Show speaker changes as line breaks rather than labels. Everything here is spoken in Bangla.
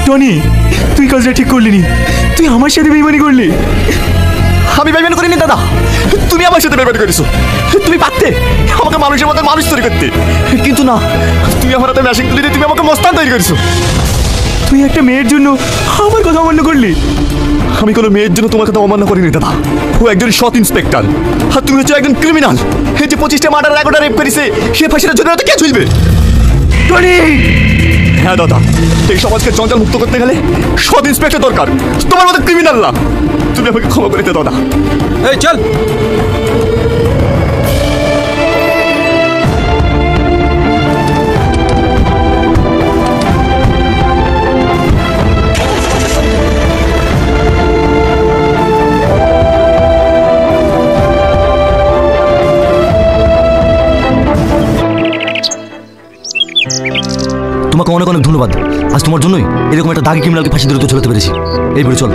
টনি, তুই কাজটা ঠিক করলি নি, তুই আমার সাথে বেইমানি করলি।
আমি বেইমানি করিনি দাদা, তুমি আমার সাথে বেইমানি করেছো। তুমি পারতে আমাকে মানুষের মতো মানুষ তৈরি করতে, কিন্তু না, তুমি আমার হাতে মেশিন তুলে দিয়ে তুমি আমাকে মস্তান তৈরি করেছো।
তুই একটা মেয়ের জন্য আমার কথা অমান্য করলি।
আমি কোনো মেয়ের জন্য তোমার কথা অমান্য করিনি দাদা। ও একজন সৎ ইন্সপেক্টর, আর তুমি হচ্ছে একজন ক্রিমিনাল। এই যে 25টা মার্ডার, 11টা রেপ করেছে, সে ফাঁসির জন্য তো কে ঝুলবে?
টনি,
হ্যাঁ দাদা, এই সমাজকে জঞ্জাল মুক্ত করতে গেলে সৎ ইন্সপেক্টর দরকার, তোমার মতো ক্রিমিনাল না। তুমি আমাকে ক্ষমা করে দে দাদা।
এই চল।
তোমাকে অনেক অনেক ধন্যবাদ। আজ তোমার জন্যই এরকম একটা দাগি ক্রিমিনালকে ফাঁসি দূরত্ব চলাতে পেরেছি। এই বেরো চল।